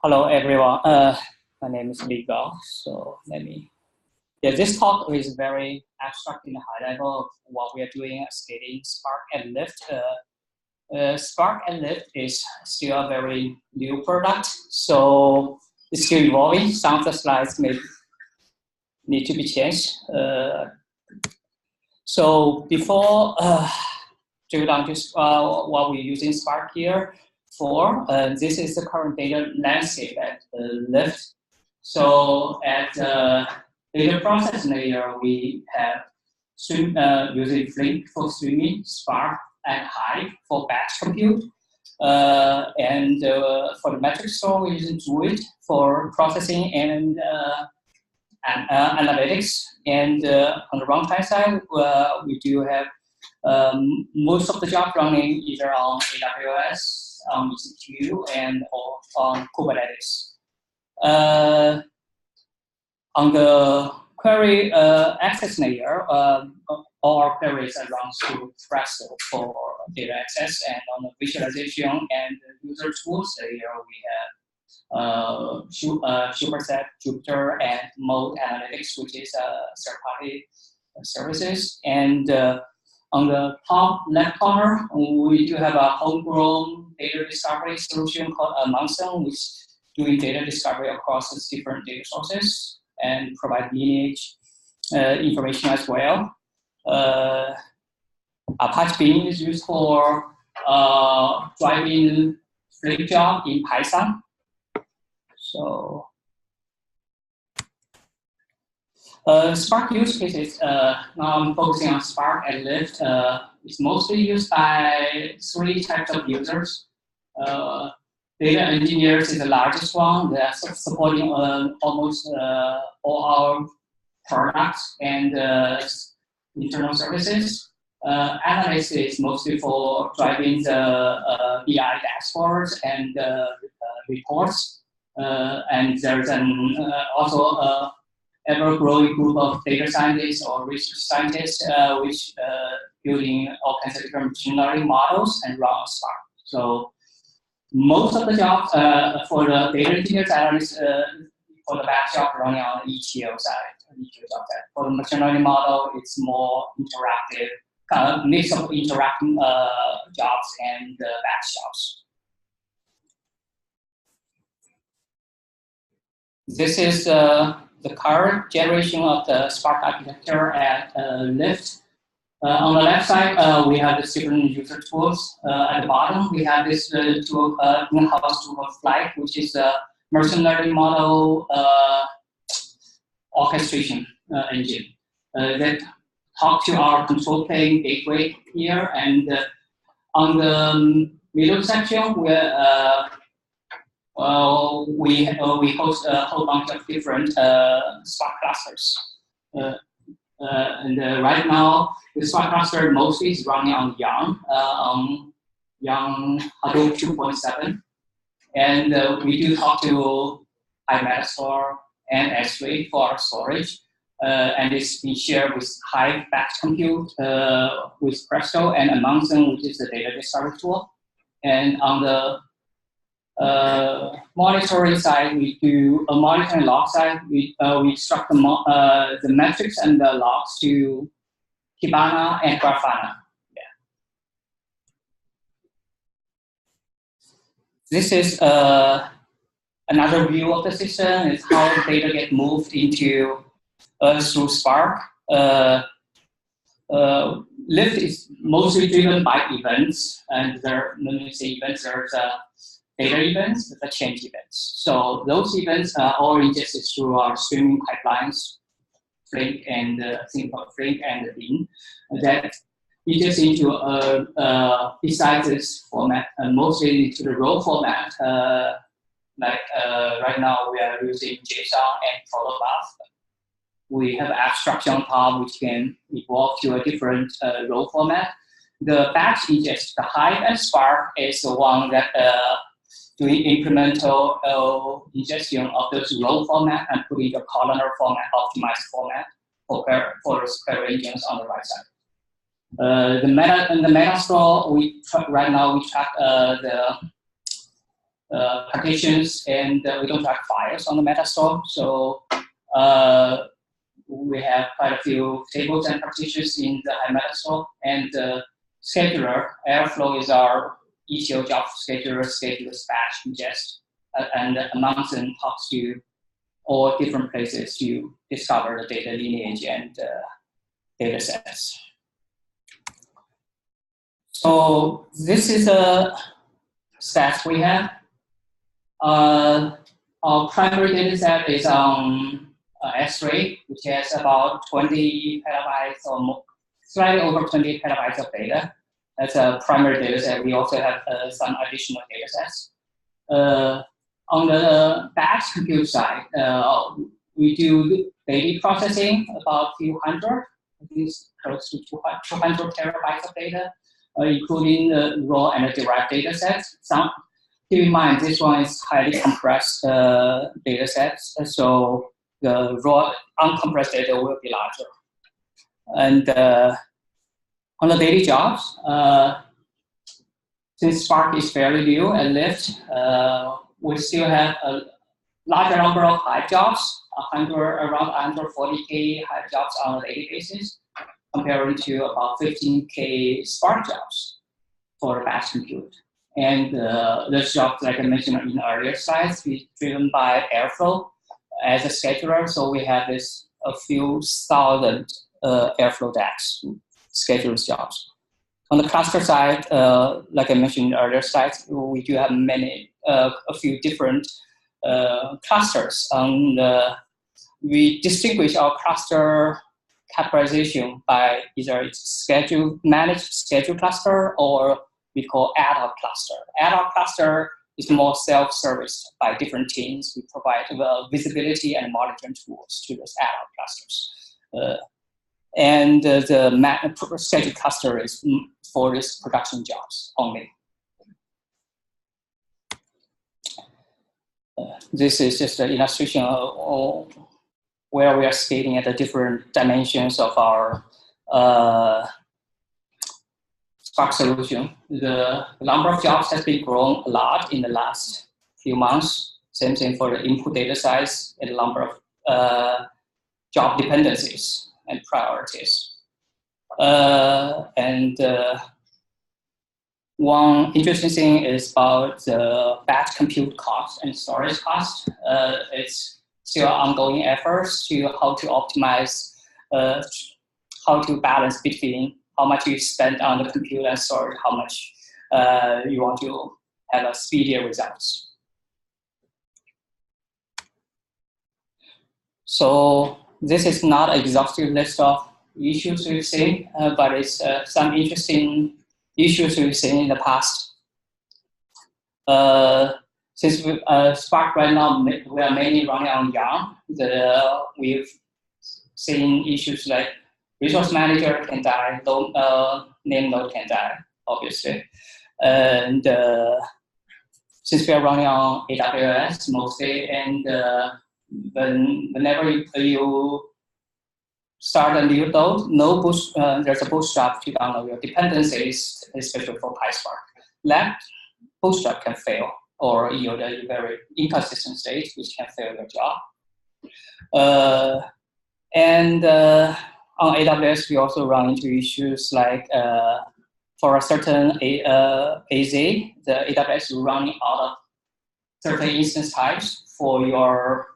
Hello, everyone. My name is Li Gao. So this talk is very abstract in the high level of what we are doing at scaling Spark and Lyft. Spark and Lyft is still a very new product, so it's still evolving. Some of the slides may need to be changed. So before drill down to what we're using Spark here for, this is the current data landscape at Lyft. So at data processing layer, we have using Flink for streaming, Spark and Hive for batch compute. And for the metric store, we're using Druid for processing and analytics. And on the runtime side, we do have most of the job running either on AWS, on EC2, and or on Kubernetes. On the query access layer, all our queries are run through Presto for data access, and on the visualization and user tools layer, we have Superset, Jupyter, and Mode Analytics, which is third-party services. And on the top left corner, we do have a homegrown data discovery solution called Monson, which is doing data discovery across the different data sources and provide lineage information as well. Apache Beam is used for driving Flink job in Python. So Spark use cases, now I'm focusing on Spark and Lyft. It's mostly used by 3 types of users. Data engineers is the largest one. They are supporting almost all our products and internal services. Analysts is mostly for driving the BI dashboards and reports. And there's also ever-growing group of data scientists or research scientists which building all kinds of different machine learning models and run on Spark. So most of the jobs for the data engineers analysts for the batch job running on the ETL side. For the machine learning model, it's more interactive, mix of interacting jobs and batch jobs. This is the current generation of the Spark architecture at Lyft. On the left side, we have the different user tools. At the bottom, we have this tool, in-house tool called Flight, which is a machine learning model orchestration engine that talks to our control plane gateway here. And on the middle section, we host a whole bunch of different Spark clusters. And right now, the Spark cluster mostly is running on Yarn Hadoop 2.7. And we do talk to Hive Metastore and S3 for our storage. And it's been shared with Hive batch compute with Presto and Monson, which is the data discovery tool. And on the monitoring side, we do a monitoring log side. We extract the metrics and the logs to Kibana and Grafana. Yeah. This is another view of the system. Is how data get moved into through Spark. Lyft is mostly driven by events, and when we say events, there's data events, the change events. So those events are all ingested through our streaming pipelines, Flink and Beam, that ingest into besides this format, mostly into the raw format. Right now we are using JSON and protobuf. We have abstraction on top, which can evolve to a different raw format. The batch ingest, the Hive and Spark is the one that doing incremental ingestion of those raw format and putting the columnar format, optimized format for those query engines on the right side. The Metastore, right now we track the partitions, and we don't track files on the metastore. So we have quite a few tables and partitions in the Hive metastore, and scheduler Airflow is our ETL job scheduler, schedulers batch ingest, and among them talks to all different places to discover the data lineage and data sets. So this is a stats we have. Our primary data set is on S3, which has about 20 petabytes or more, slightly over 20 petabytes of data. That's a primary data set. We also have some additional data sets. On the batch compute side, we do daily processing, about a few hundred, at least close to 200 terabytes of data, including the raw and the derived data sets. Keep in mind, this one is highly compressed data sets, so the raw uncompressed data will be larger. And on the daily jobs, since Spark is fairly new at Lyft, we still have a larger number of Hive jobs, around 140K Hive jobs on a daily basis, comparing to about 15K Spark jobs for the batch compute. And those jobs, like I mentioned in earlier slides, we driven by Airflow as a scheduler. So we have a few thousand Airflow DAX scheduled jobs. On the cluster side, like I mentioned in earlier slides, we do have a few different clusters. We distinguish our cluster categorization by either it's managed schedule cluster, or we call ad hoc cluster. Ad hoc cluster is more self-serviced by different teams. We provide visibility and monitoring tools to those ad hoc clusters. And the schedule cluster is for these production jobs only. This is just an illustration of where we are scaling at the different dimensions of our Spark solution. The number of jobs has been grown a lot in the last few months. Same thing for the input data size and the number of job dependencies and priorities. One interesting thing is about the batch compute cost and storage cost. It's still ongoing efforts to how to optimize, how to balance between how much you spend on the compute and storage, how much you want to have a speedier results. So this is not an exhaustive list of issues we've seen, but it's some interesting issues we've seen in the past. Since Spark right now, we are mainly running on Yarn. We've seen issues like resource manager can die, name node can die, obviously. And since we are running on AWS mostly, and whenever you start a new node, there's a bootstrap to download your dependencies, especially for PySpark. That bootstrap can fail or yield a very inconsistent state, which can fail your job. On AWS, we also run into issues like for a certain AZ, the AWS is running out of certain instance types for your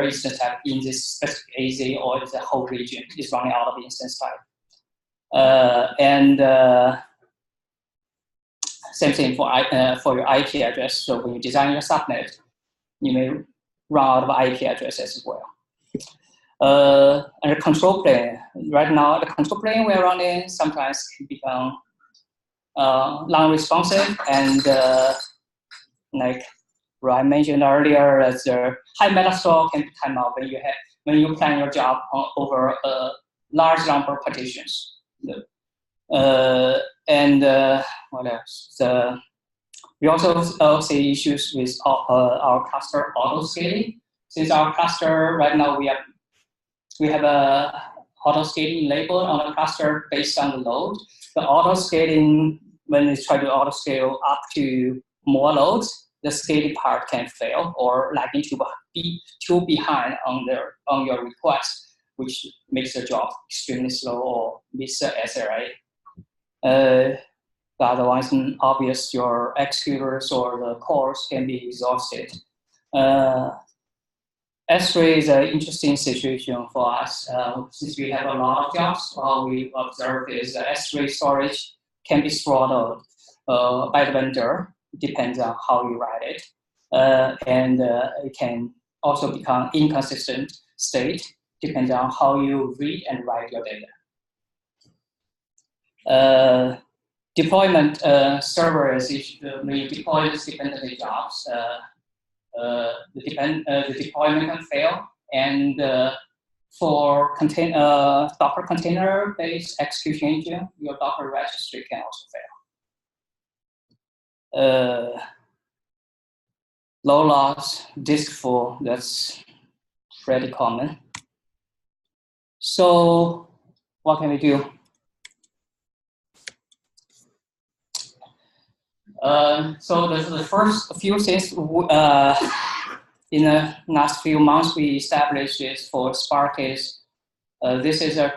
instance type in this specific AZ, or the whole region is running out of instance type. Same thing for your IP address. So when you design your subnet, you may run out of IP addresses as well. And the control plane. Right now, the control plane we're running sometimes can become non-responsive, and like Ryan mentioned earlier, as the high metastore can time out when you plan your job over a large number of partitions. What else? We also see issues with our cluster autoscaling. Since our cluster right now we have a autoscaling label on the cluster based on the load. The autoscaling, when it's trying to autoscale up to more loads, the scaling part can fail or lagging too behind on your request, which makes the job extremely slow or miss the SLA. The other one is obvious, your executors or the cores can be exhausted. S3 is an interesting situation for us. Since we have a lot of jobs, what we observe is that S3 storage can be throttled by the vendor. It depends on how you write it. And it can also become inconsistent state, depends on how you read and write your data. Deployment servers, we deploy these dependency jobs. The deployment can fail, and for Docker container-based execution engine, your Docker registry can also fail. Low loss, disk full, that's pretty common. So what can we do? So the first few things in the last few months we established is for Spark is this is a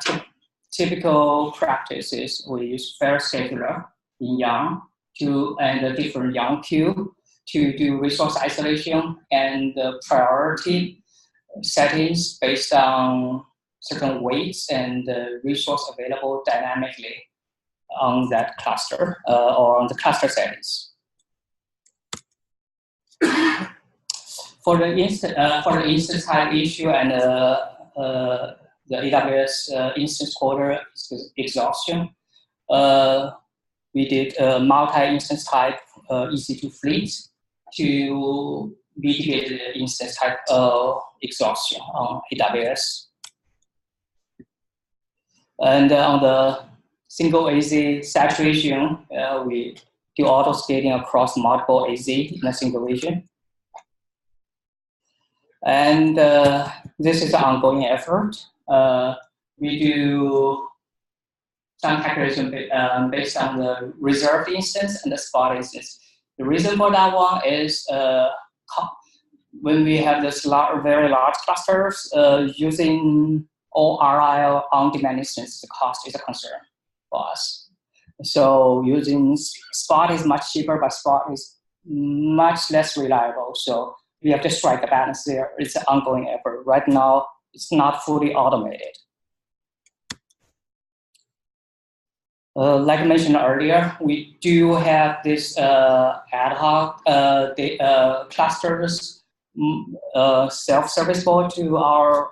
typical practices. We use fair scheduler in Yarn and a different Yarn queue to do resource isolation and priority settings based on certain weights and resource available dynamically on that cluster or on the cluster settings. For the instance type issue and the AWS instance quarter exhaustion, we did multi-instance type EC2 fleets to mitigate the instance type exhaustion on AWS. And on the single AZ saturation, we do auto-scaling across multiple AZ in a single region. And this is an ongoing effort. We do some calculation based on the reserved instance and the spot instance. The reason for that one is when we have this very large clusters, using ORI on-demand instance, the cost is a concern for us. So using Spot is much cheaper, but Spot is much less reliable. So we have to strike a balance there. It's an ongoing effort. Right now, it's not fully automated. Like I mentioned earlier, we do have this ad hoc clusters self-serviceable to our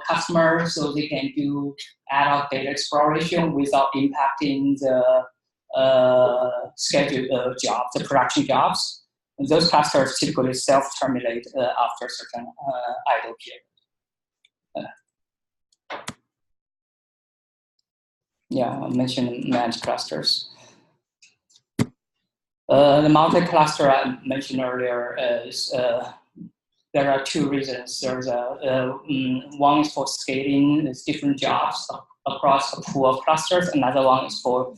customers, so they can do ad hoc data exploration without impacting the scheduled jobs, the production jobs. And those clusters typically self-terminate after a certain idle period. Yeah, I mentioned managed clusters. The multi-cluster I mentioned earlier is there are two reasons. There's one is for scaling different jobs across a pool of clusters. Another one is for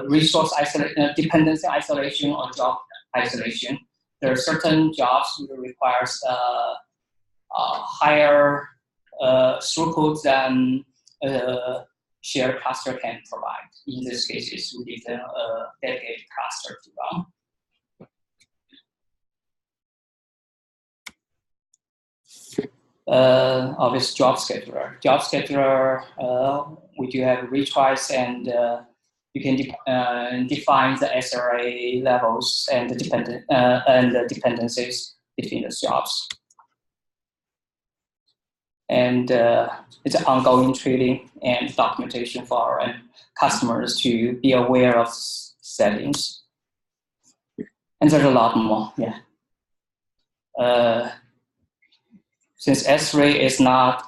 resource isolation, dependency isolation or job isolation. There are certain jobs that requires higher throughput than shared cluster can provide. In this case, we need a dedicated cluster to run. Obvious job scheduler. Job scheduler, we do have retries, and you can define the SRA levels and the dependencies between the jobs. And it's an ongoing training and documentation for our customers to be aware of settings. And there's a lot more, yeah. Since S3 is not,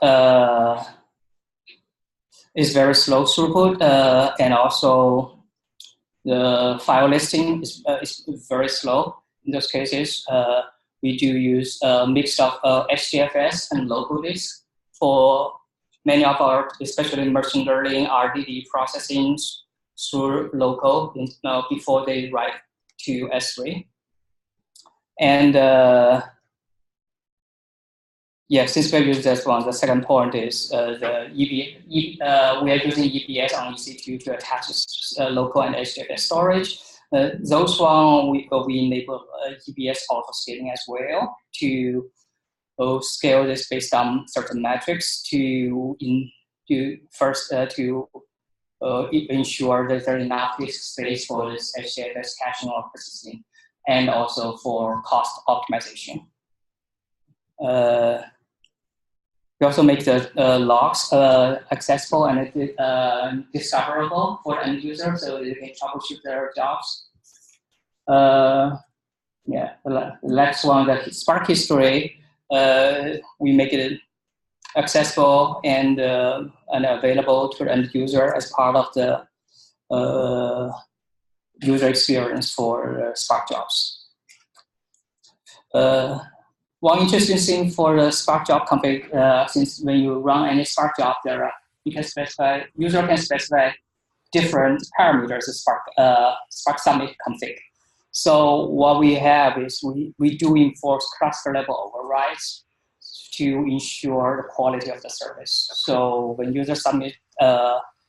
is very slow throughput, and also the file listing is very slow. In those cases, we do use a mix of HDFS and local disk for many of our, especially machine learning, RDD processing through local before they write to S3. And yeah, since we're using this one, the second point is we are using EBS on EC2 to attach local and edge data storage. Those one we enable EBS autoscaling as well to scale this based on certain metrics to ensure that there's enough disk space for this edge data caching or persisting, and also for cost optimization. We also make the logs accessible and discoverable for end users, so they can troubleshoot their jobs. Yeah, the last one, the Spark history, we make it accessible and available to the end user as part of the user experience for Spark jobs. One interesting thing for the Spark job config, since when you run any Spark job, user can specify different parameters of Spark Summit config. So what we have is we do enforce cluster level overrides to ensure the quality of the service. So when user submit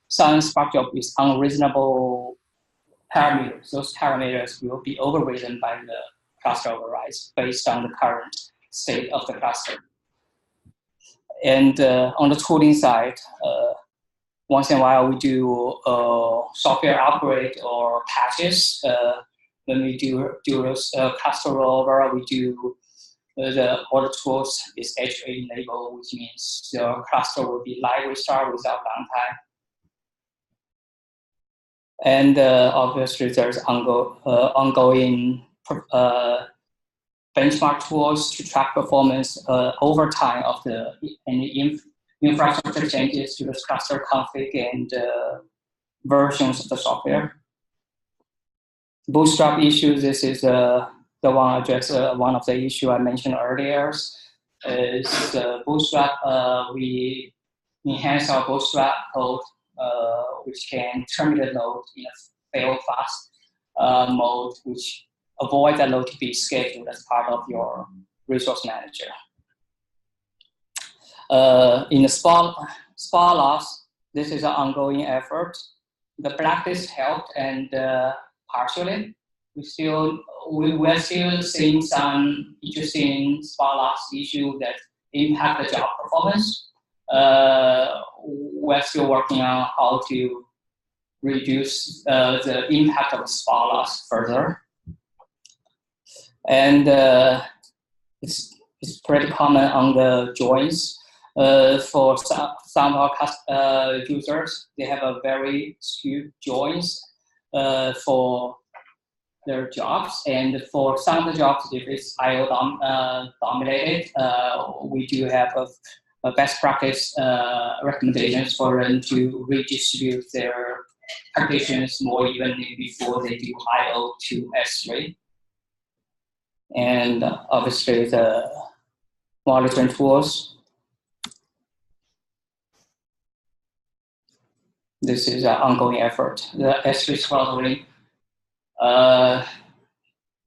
some Spark job with unreasonable parameters, those parameters will be overridden by the cluster overrides based on the current state of the cluster. And on the tooling side, once in a while we do software upgrade or patches. When we do those cluster rollover, we do all the tools is HA enabled, which means the cluster will be live restart without downtime. And obviously there's ongoing benchmark tools to track performance over time of any infrastructure changes to the cluster config and versions of the software. Bootstrap issues, this is the one address, one of the issue I mentioned earlier, is Bootstrap. We enhance our Bootstrap code, which can terminate node in a fail fast mode, which avoid that node to be scheduled as part of your resource manager. In the Spark loss, this is an ongoing effort. The blacklist helped, and partially, we're still seeing some interesting Spark loss issue that impact the job performance. We're still working on how to reduce the impact of Spark loss further. And it's pretty common on the joins. For some of our users, they have a very skewed joins for their jobs. And for some of the jobs, if it's IO dominated, we do have a best practice recommendations for them to redistribute their partitions more evenly before they do IO to S3. And obviously the monitoring tools. This is an ongoing effort. The S3 throttling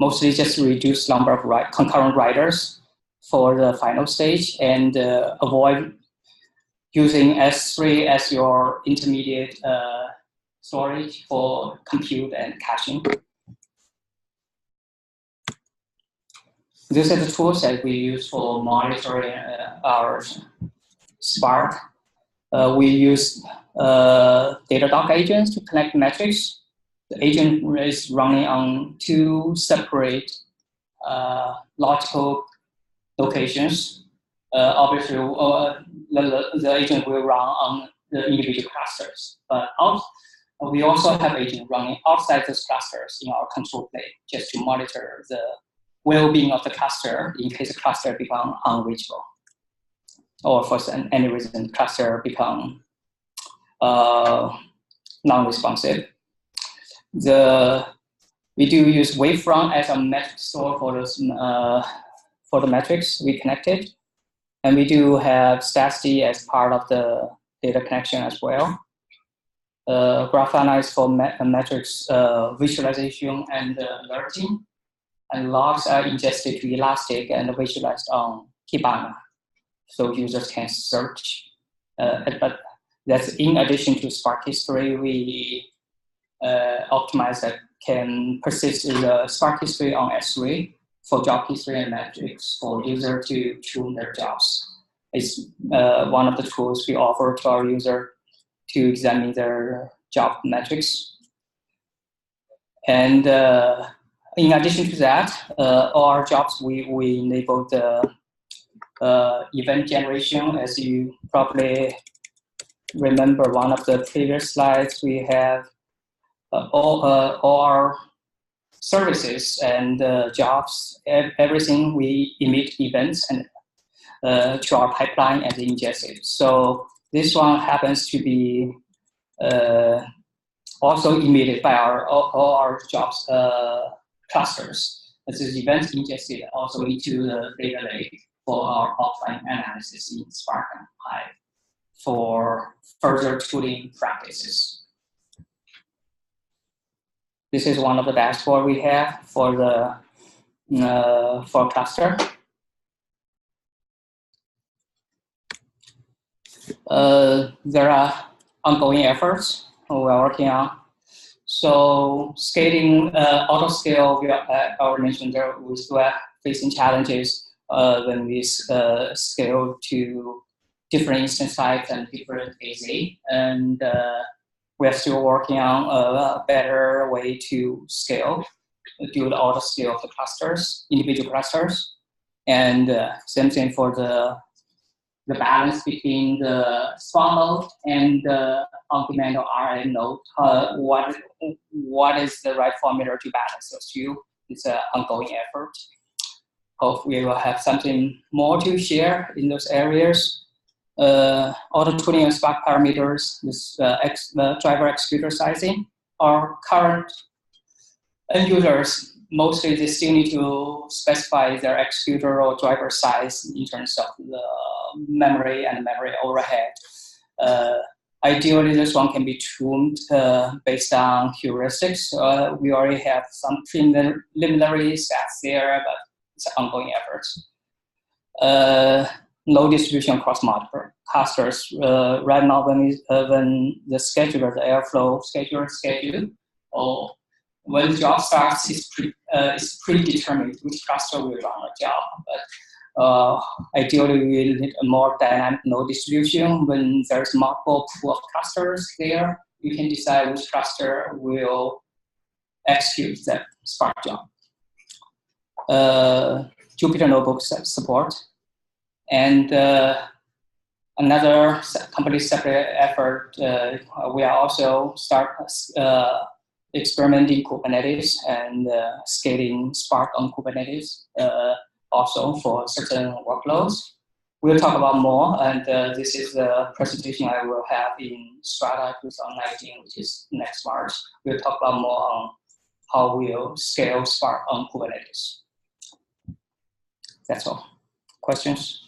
mostly just reduce number of concurrent writers for the final stage, and avoid using S3 as your intermediate storage for compute and caching. These are the tools that we use for monitoring our Spark. We use Datadog agents to connect metrics. The agent is running on two separate logical locations. Obviously, the agent will run on the individual clusters, but we also have agents running outside those clusters in our control plane, just to monitor the well-being of the cluster in case the cluster becomes unreachable, or for any reason the cluster become non-responsive. We do use wavefront as a metric store for the metrics we connected, and we do have StatsD as part of the data connection as well. Grafana is for metrics visualization and alerting, and logs are ingested to Elastic and visualized on Kibana, so users can search. But that's in addition to Spark history, we optimize that can persist in the Spark history on S3 for job history and metrics for user to tune their jobs. It's one of the tools we offer to our user to examine their job metrics. And in addition to that, all our jobs, we enable the event generation. As you probably remember one of the previous slides, we have all our services and jobs, everything we emit events and to our pipeline and ingest it. So this one happens to be also emitted by all our jobs clusters. This is events ingested also into the data lake for our offline analysis in Spark and Hive for further tooling practices. This is one of the dashboards we have for the for cluster. There are ongoing efforts we are working on. So scaling, auto scale, we already mentioned there, we still are facing challenges when we scale to different instance types and different AZ. And we are still working on a better way to scale, do the auto scale of the clusters, individual clusters. And same thing for the balance between the small node and the on-demand or RM node. What is the right formula to balance those two? It's an ongoing effort. Hope we will have something more to share in those areas. Auto tuning and Spark parameters, this driver executor sizing. Our current end users, mostly they still need to specify their executor or driver size in terms of the memory and memory overhead. Ideally, this one can be tuned based on heuristics. We already have some preliminary stats there, but it's an ongoing effort. Low distribution across multiple clusters. Right now, when the scheduler, the Airflow scheduler schedule, or when the job starts, it's predetermined which cluster will run a job. But ideally, we need a more dynamic node distribution. When there's multiple pool of clusters there, you can decide which cluster will execute that Spark job. Jupyter Notebooks support. And another company separate effort, we are also experimenting Kubernetes and scaling Spark on Kubernetes also for certain workloads. We'll talk about more, and this is the presentation I will have in Strata 2019, which is next March. We'll talk about more on how we'll scale Spark on Kubernetes. That's all. Questions?